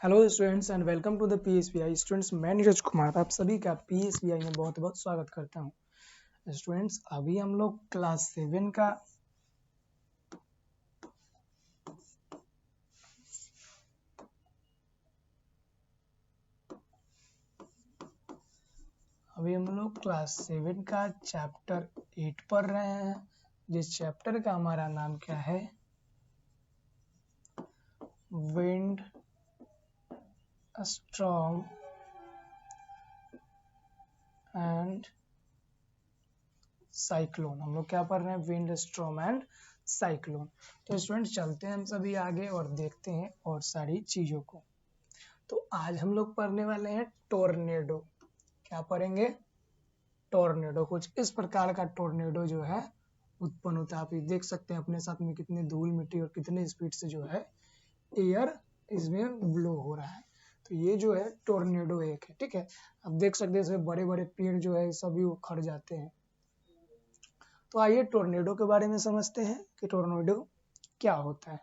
Hello students and welcome to the PSBI students. मैं नीरज कुमार आप सभी का पीएसबीआई में बहुत बहुत स्वागत करता हूं। स्टूडेंट्स अभी हम लोग क्लास 7 का चैप्टर 8 पढ़ रहे हैं, जिस चैप्टर का हमारा नाम क्या है, विंड स्टॉर्म एंड साइक्लोन। हम लोग क्या पढ़ रहे हैं, विंड स्टॉर्म एंड साइक्लोन। तो स्टूडेंट्स चलते हैं हम सभी आगे और देखते हैं और सारी चीजों को। तो आज हम लोग पढ़ने वाले हैं टोर्नेडो। क्या पढ़ेंगे? टोर्नेडो। कुछ इस प्रकार का टोर्नेडो जो है उत्पन्न होता है। आप ये देख सकते हैं अपने साथ में कितने धूल मिट्टी और कितने स्पीड से जो है एयर इसमें ब्लो हो रहा है। तो ये जो है टोर्नेडो एक है, ठीक है। आप देख सकते हैं इसमें बड़े बड़े पेड़ जो है सभी उखड़ जाते हैं। तो आइए टोर्नेडो के बारे में समझते हैं कि टोर्नेडो क्या होता है।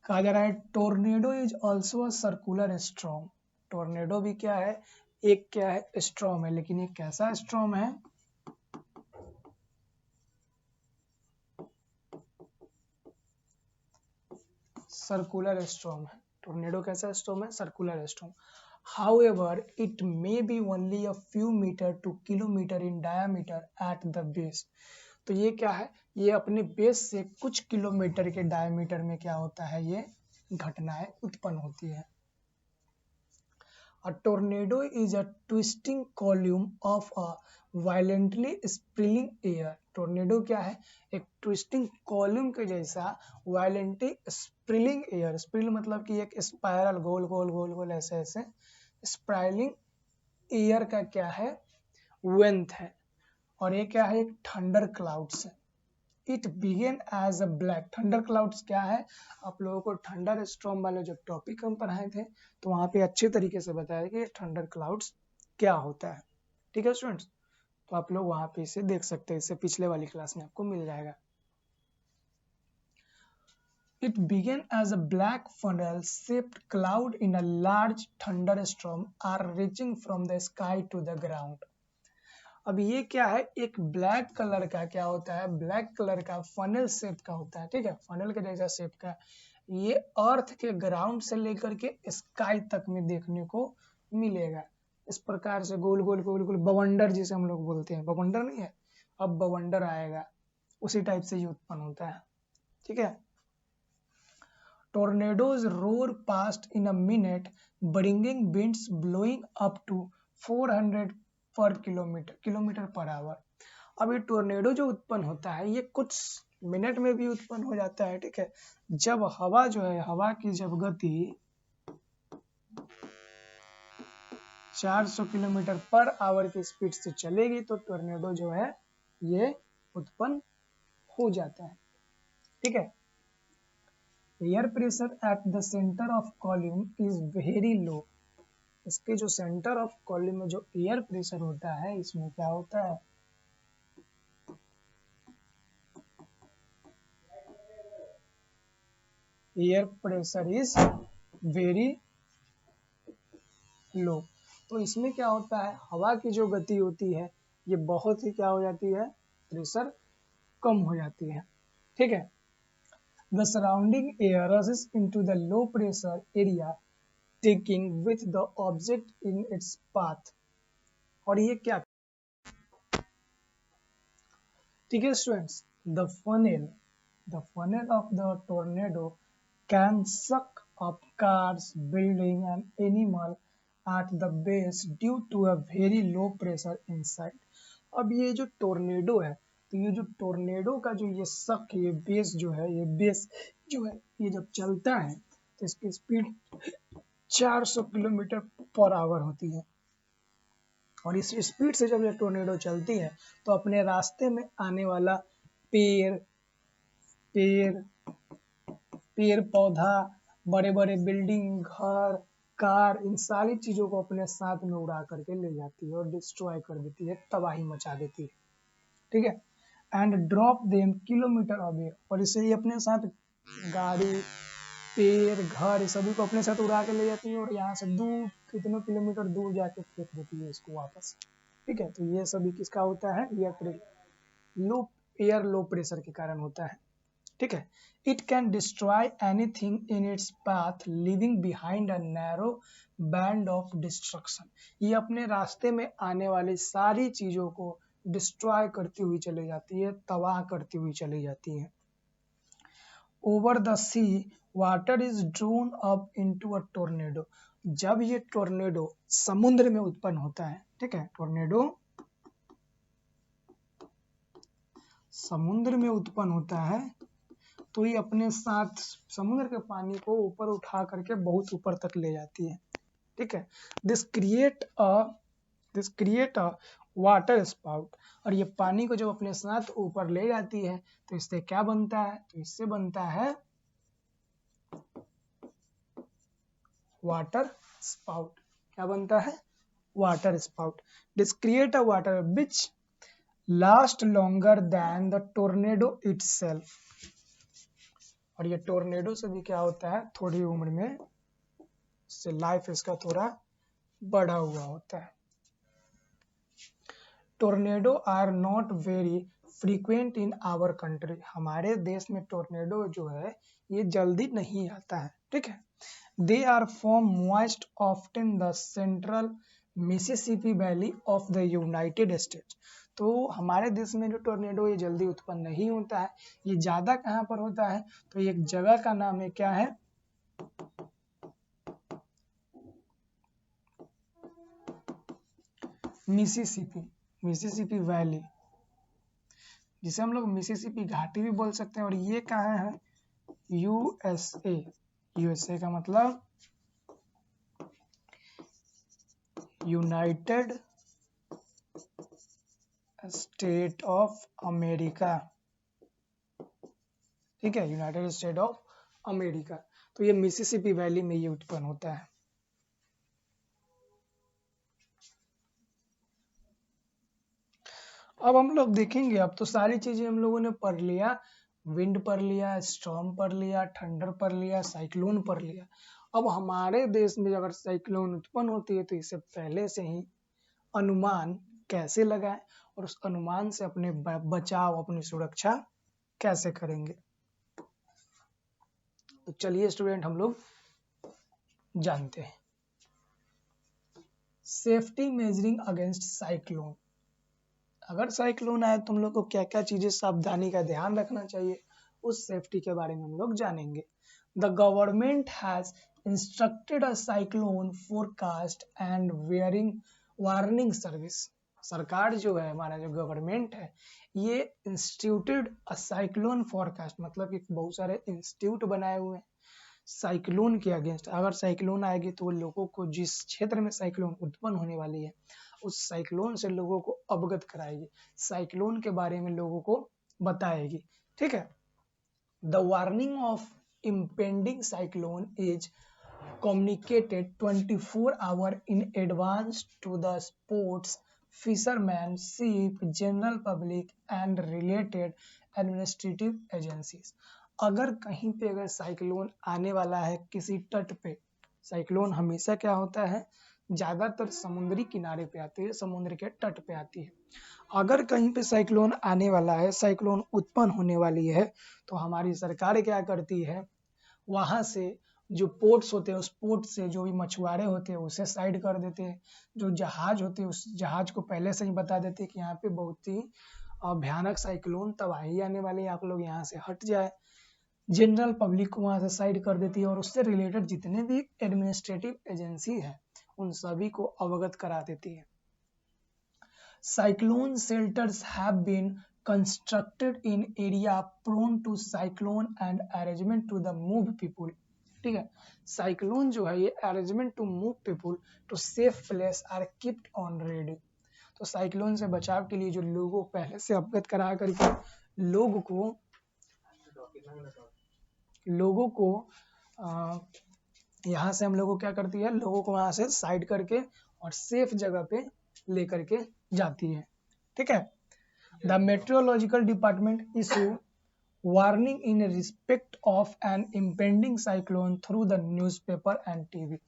कहा जा रहा है tornado is also a circular storm. Tornado भी क्या है, एक क्या है, स्टॉर्म है। लेकिन ये कैसा स्टॉर्म है? सर्कुलर स्टॉर्म है। टोर्नेडो कैसा स्टॉर्म है? Circular storm. However, it may be only a few meter to kilometer in diameter at the base. तो ये क्या है, ये अपने बेस से कुछ किलोमीटर के डायमीटर में क्या होता है, ये घटनाएं उत्पन्न होती है। A tornado is a twisting column of a violently spilling air. Tornado क्या है? एक ट्विस्टिंग कॉलम के जैसा वायलेंटली स्प्रिलिंग एयर। स्प्रिल मतलब कि एक स्पायरल, गोल गोल गोल गोल ऐसे ऐसे स्प्राइलिंग एयर का क्या है, वेंथ है। और ये क्या है, एक थंडर क्लाउड्स है। It began as a black. Thunder clouds क्या है, आप लोगों को थंडर स्टॉर्म वाले जो टॉपिक हम पढ़ाए थे तो वहां पे अच्छे तरीके से बताया कि थंडर क्लाउड्स क्या होता है, ठीक है स्टूडेंट्स। तो आप लोग वहां पे इसे देख सकते हैं, इससे पिछले वाली क्लास में आपको मिल जाएगा। It began as a black funnel-shaped cloud in a large thunderstorm are reaching from the sky to the ground. अब ये क्या है, एक ब्लैक कलर का क्या होता है, ब्लैक कलर का फनल शेप का होता है, ठीक है, फनल के जैसा शेप का। ये अर्थ के ग्राउंड से लेकर के स्काई तक में देखने को मिलेगा। इस प्रकार से गोल गोल गोल गोल बवंडर जिसे हम लोग बोलते हैं, बवंडर नहीं है, अब बवंडर आएगा, उसी टाइप से ये उत्पन्न होता है, ठीक है। Tornadoes roar past in a minute, bringing winds blowing up to 400 पर किलोमीटर पर आवर। अब ये टोर्नेडो जो उत्पन्न होता है ये कुछ मिनट में भी उत्पन्न हो जाता है, ठीक है। जब हवा जो है, हवा की जब गति 400 किलोमीटर पर आवर की स्पीड से चलेगी तो टोर्नेडो जो है ये उत्पन्न हो जाता है, ठीक है। Air pressure at the centre of column is very low. इसके जो सेंटर ऑफ कॉलम में जो एयर प्रेशर होता है इसमें क्या होता है, air pressure is very low. तो इसमें क्या होता है, हवा की जो गति होती है ये बहुत ही क्या हो जाती है, प्रेशर कम हो जाती है, ठीक है। The surrounding air rashes into the low pressure area taking with the object in its path. और ये क्या, ठीक है students, the funnel of the tornado can suck up cars, building and animal at the base due to a very low pressure inside. अब ये जो tornado है, तो ये जो टोर्नेडो का जो ये सक, ये बेस जो है, ये बेस जो है ये जब चलता है तो इसकी स्पीड 400 किलोमीटर पर आवर होती है। और इस स्पीड से जब ये टोर्नेडो चलती है तो अपने रास्ते में आने वाला पेड़ पेड़ पेड़ पौधा, बड़े बड़े बिल्डिंग, घर, कार, इन सारी चीजों को अपने साथ में उड़ा करके ले जाती है और डिस्ट्रॉय कर देती है, तबाही मचा देती है, ठीक है। And drop them kilometre away. और इसे ये अपने साथ गाड़ी, पेड़, घर, सभी को अपने साथ उड़ा के ले जाती है और यहाँ से दूर कितने किलोमीटर दूर जाके फेंक देती है इसको वापस। ठीक है, तो ये सभी किसका होता है? एयर लो प्रेशर के कारण होता है। ठीक है, it can destroy anything in its path living behind a narrow band of destruction. ये अपने रास्ते में आने वाली सारी चीजों को डिस्ट्रॉय करती हुई चली जाती है, तबाह करती हुई चली जाती है। Over the sea water is drawn up into a tornado. जब ये टोर्नेडो समुद्र में उत्पन्न होता है, ठीक है, टोर्नेडो समुद्र में उत्पन्न होता है तो ये अपने साथ समुद्र के पानी को ऊपर उठा करके बहुत ऊपर तक ले जाती है। ठीक है, this create a water spout. और ये पानी को जब अपने साथ ऊपर ले जाती है तो इससे क्या बनता है? तो इससे बनता है वाटर स्पाउट। क्या बनता है? Water spout. This create a water which last longer than the tornado itself. और ये टोर्नेडो से भी क्या होता है? थोड़ी उम्र में से लाइफ इसका थोड़ा बढ़ा हुआ होता है। Tornado are not very frequent in our country. हमारे देश में टोर्नेडो जो है ये जल्दी नहीं आता है। ठीक है, they are form most often the central Mississippi valley of the United States. तो हमारे देश में जो टोर्नेडो ये जल्दी उत्पन्न नहीं होता है, ये ज्यादा कहाँ पर होता है? तो एक जगह का नाम है, क्या है? मिसिसिपी वैली, जिसे हम लोग मिसिसिपी घाटी भी बोल सकते हैं। और ये कहाँ है? यूएसए का मतलब यूनाइटेड स्टेट ऑफ अमेरिका। ठीक है, यूनाइटेड स्टेट ऑफ अमेरिका। तो ये मिसिसिपी वैली में ये उत्पन्न होता है। अब हम लोग देखेंगे, अब तो सारी चीजें हम लोगों ने पढ़ लिया, विंड पढ़ लिया, स्टॉर्म पढ़ लिया, थंडर पढ़ लिया, साइक्लोन पढ़ लिया। अब हमारे देश में अगर साइक्लोन उत्पन्न होती है तो इसे पहले से ही अनुमान कैसे लगाएं और उस अनुमान से अपने बचाव, अपनी सुरक्षा कैसे करेंगे। तो चलिए स्टूडेंट हम लोग जानते हैं। Safety measuring against cyclone. अगर साइक्लोन आए तो तुम लोग को क्या क्या चीजें सावधानी का ध्यान रखना चाहिए, उस सेफ्टी के बारे में हम लोग जानेंगे। The government has instructed a cyclone forecast and warning service. सरकार जो है, हमारा जो गवर्नमेंट है, ये इंस्टीट्यूटेड अ साइक्लोन फोरकास्ट, मतलब कि बहुत सारे इंस्टीट्यूट बनाए हुए हैं साइक्लोन के अगेंस्ट। अगर साइक्लोन आएगी तो लोगों को जिस क्षेत्र में साइक्लोन उत्पन्न होने वाली है उस साइक्लोन से लोगों को अवगत कराएगी, साइक्लोन के बारे में लोगों को बताएगी। ठीक है, the warning of impending cyclone is communicated 24 hours in advance to the sports, fishermen, ship, general public and related administrative agencies। अगर कहीं पे अगर साइक्लोन आने वाला है किसी तट पे, साइक्लोन हमेशा क्या होता है? ज्यादातर समुद्री किनारे पे आती है, समुद्र के तट पे आती है। अगर कहीं पे साइक्लोन आने वाला है, साइक्लोन उत्पन्न होने वाली है, तो हमारी सरकार क्या करती है? वहां से जो पोर्ट्स होते हैं, उस पोर्ट से जो भी मछुआरे होते हैं उसे साइड कर देते हैं। जो जहाज होते हैं उस जहाज को पहले से ही बता देते हैं कि यहाँ पे बहुत ही भयानक साइक्लोन तबाही आने वाली है, आप लोग यहाँ से हट जाए। जनरल पब्लिक को वहां से साइड कर देती है और उससे रिलेटेड जितने भी एडमिनिस्ट्रेटिव एजेंसी है उन सभी को अवगत करा देती है। Cyclone shelters have been constructed in area prone to cyclone and arrangement to the move people। ठीक है, साइक्लोन जो है ये arrangement to move people to safe place are kept on ready. तो साइक्लोन से बचाव के लिए जो लोगों पहले से अवगत करा करके लोगों को यहाँ से हम लोगों को क्या करती है? लोगों को वहां से साइड करके और सेफ जगह पे लेकर के जाती है। ठीक है, the meteorological department issue warning in respect of an impending cyclone through the newspaper and TV.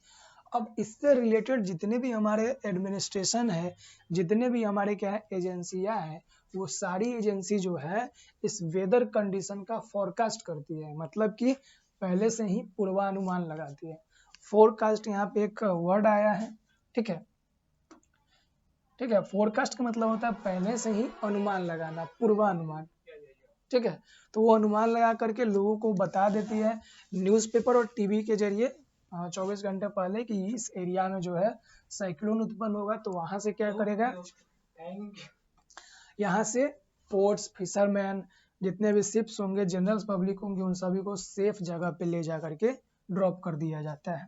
अब इससे रिलेटेड जितने भी हमारे एडमिनिस्ट्रेशन है, जितने भी हमारे क्या है एजेंसियां हैं, वो सारी एजेंसी जो है इस वेदर कंडीशन का फोरकास्ट करती है, मतलब कि पहले से ही पूर्वानुमान लगाती है। फोरकास्ट यहाँ पे एक वर्ड आया है, ठीक है, ठीक है। फोरकास्ट का मतलब होता है पहले से ही अनुमान लगाना, पूर्वानुमान, ठीक है। तो वो अनुमान लगा करके लोगों को बता देती है न्यूज़पेपर और टीवी के जरिए 24 घंटे पहले कि इस एरिया में जो है साइक्लोन उत्पन्न होगा। तो वहां से क्या करेगा, यहाँ से पोर्ट्स, फिशरमैन, जितने भी शिप्स होंगे, जनरल पब्लिक होंगे, उन सभी को सेफ जगह पे ले जा करके ड्रॉप कर दिया जाता है।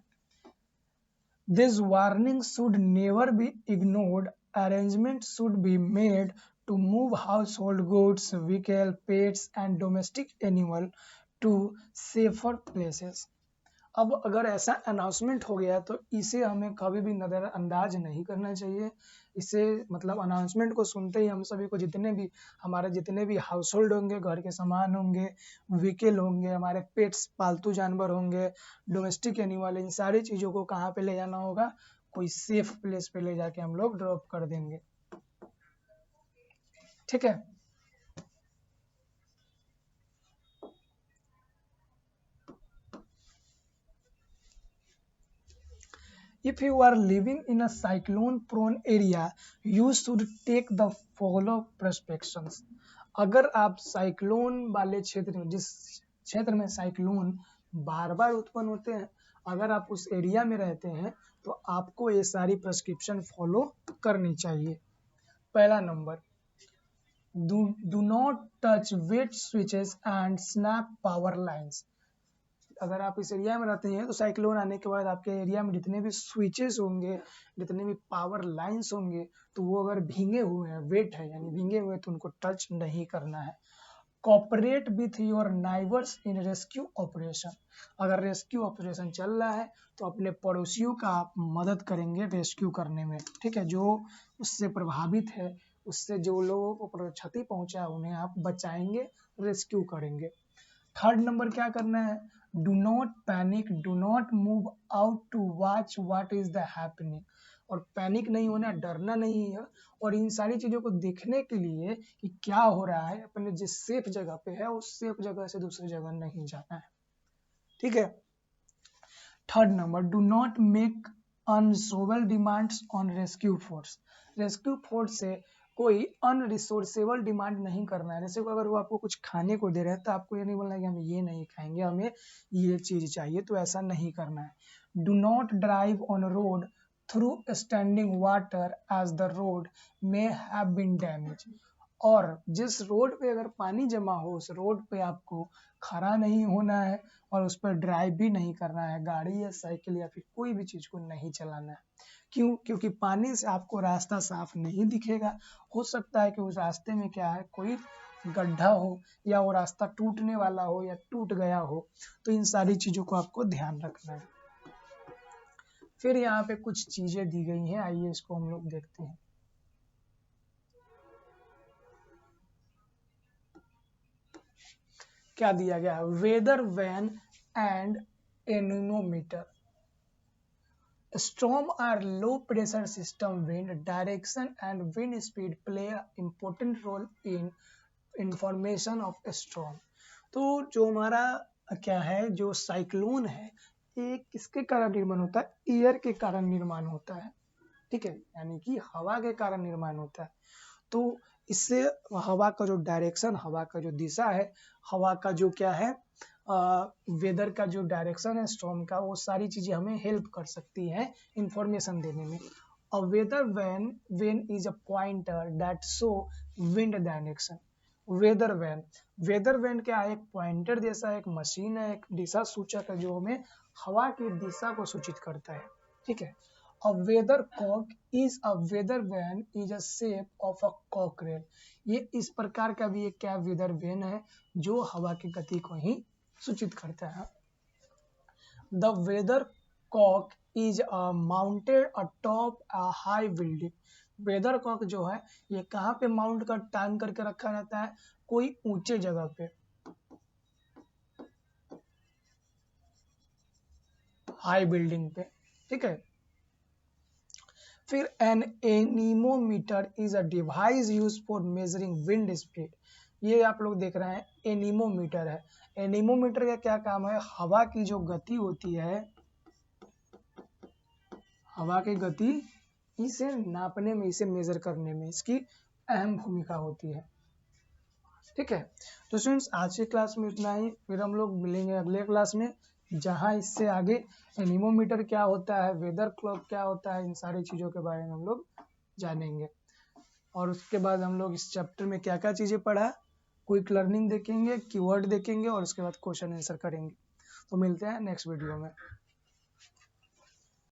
This warning should never be ignored. Arrangements should be made to move household goods, vehicle, pets and domestic animal to safer places. अब अगर ऐसा अनाउंसमेंट हो गया तो इसे हमें कभी भी नज़रअंदाज नहीं करना चाहिए। इसे मतलब अनाउंसमेंट को सुनते ही हम सभी को हमारे जितने भी हाउस होल्ड होंगे, घर के सामान होंगे, व्हीकल होंगे, हमारे पेट्स, पालतू जानवर होंगे, डोमेस्टिक एनिमल, इन सारी चीज़ों को कहाँ पे ले जाना होगा, कोई सेफ प्लेस पे ले जाके हम लोग ड्रॉप कर देंगे, ठीक है। If you are living in a cyclone-prone area, you should take the follow precautions. अगर आप साइक्लोन वाले क्षेत्र में, जिस क्षेत्र में साइक्लोन बार बार उत्पन्न होते हैं, अगर आप उस एरिया में रहते हैं तो आपको ये सारी प्रिस्क्रिप्शन फॉलो करनी चाहिए। पहला number, do not touch wet switches and snap power lines. अगर आप इस एरिया में रहते हैं तो साइक्लोन आने के बाद आपके एरिया में जितने भी स्विचेस होंगे, जितने भी पावर लाइंस होंगे, तो वो अगर भींगे हुए हैं, वेट है यानी भींगे हुए, तो उनको टच नहीं करना है। Cooperate with your neighbours in rescue operation. अगर रेस्क्यू ऑपरेशन चल रहा है तो अपने पड़ोसियों का आप मदद करेंगे रेस्क्यू करने में, ठीक है। जो उससे प्रभावित है, उससे जो लोगों को क्षति पहुंचा है, उन्हें आप बचाएंगे, रेस्क्यू करेंगे। थर्ड नंबर क्या करना है, do not panic, do not move out to watch what is the happening. और पैनिक नहीं होना, डरना नहीं है, और इन सारी चीजों को देखने के लिए कि क्या हो रहा है, अपने जिस सेफ जगह पे है उस सेफ जगह से दूसरी जगह नहीं जाना है, ठीक है। Third number, do not make unreasonable demands on rescue force. Rescue force से कोई अनरिसोर्सेबल डिमांड नहीं करना है। जैसे अगर वो आपको कुछ खाने को दे रहे हैं तो आपको ये नहीं बोलना है कि हम ये नहीं खाएंगे, हमें ये चीज चाहिए, तो ऐसा नहीं करना है। Do not drive on road through standing water as the road may have been damage. और जिस रोड पे अगर पानी जमा हो, उस रोड पे आपको खड़ा नहीं होना है और उस पर ड्राइव भी नहीं करना है, गाड़ी या साइकिल या फिर कोई भी चीज को नहीं चलाना है। क्यों? क्योंकि पानी से आपको रास्ता साफ नहीं दिखेगा। हो सकता है कि उस रास्ते में क्या है, कोई गड्ढा हो, या वो रास्ता टूटने वाला हो या टूट गया हो। तो इन सारी चीजों को आपको ध्यान रखना है। फिर यहाँ पे कुछ चीजें दी गई हैं, आइए इसको हम लोग देखते हैं। क्या दिया गया है, weather vane and anemometer. Storm or low pressure system wind direction and wind speed play an important role in information of storm. तो जो हमारा क्या है, जो साइक्लोन है, ये किसके कारण निर्माण होता है, एयर के कारण निर्माण होता है, ठीक है, यानी कि हवा के कारण निर्माण होता है। तो इससे हवा का जो डायरेक्शन, हवा का जो दिशा है, हवा का जो क्या है, वेदर का जो डायरेक्शन है स्टॉर्म का, वो सारी चीजें हमें हेल्प कर सकती है इंफॉर्मेशन देने में। A weather vane is a pointer that show wind direction. Weather vane क्या है, एक पॉइंटर जैसा एक मशीन है, एक दिशा सूचक है जो हमें हवा की दिशा को सूचित करता है, ठीक है। A weathercock is a weather vane is a shape of a cockerel. ये इस प्रकार का भी एक क्या वेदर वेन है जो हवा की गति को ही सूचित करता है। The weathercock is mounted atop a high building. weathercock जो है ये कहाँ पे माउंट कर टांग करके रखा रहता है, कोई ऊंचे जगह पे, हाई बिल्डिंग पे, ठीक है। फिर an anemometer is a device use for measuring wind speed. ये आप लोग देख रहे हैं एनीमोमीटर है। एनीमोमीटर का क्या काम है, हवा की जो गति होती है, हवा की गति इसे नापने में, इसे मेजर करने में इसकी अहम भूमिका होती है, ठीक है। तो स्टूडेंट्स आज की क्लास में इतना ही, फिर हम लोग मिलेंगे अगले क्लास में जहां इससे आगे एनीमोमीटर क्या होता है, वेदर क्लॉक क्या होता है, इन सारी चीज़ों के बारे में हम लोग जानेंगे। और उसके बाद हम लोग इस चैप्टर में क्या क्या चीज़ें पढ़ा, क्विक लर्निंग देखेंगे, कीवर्ड देखेंगे और उसके बाद क्वेश्चन आंसर करेंगे। तो मिलते हैं नेक्स्ट वीडियो में।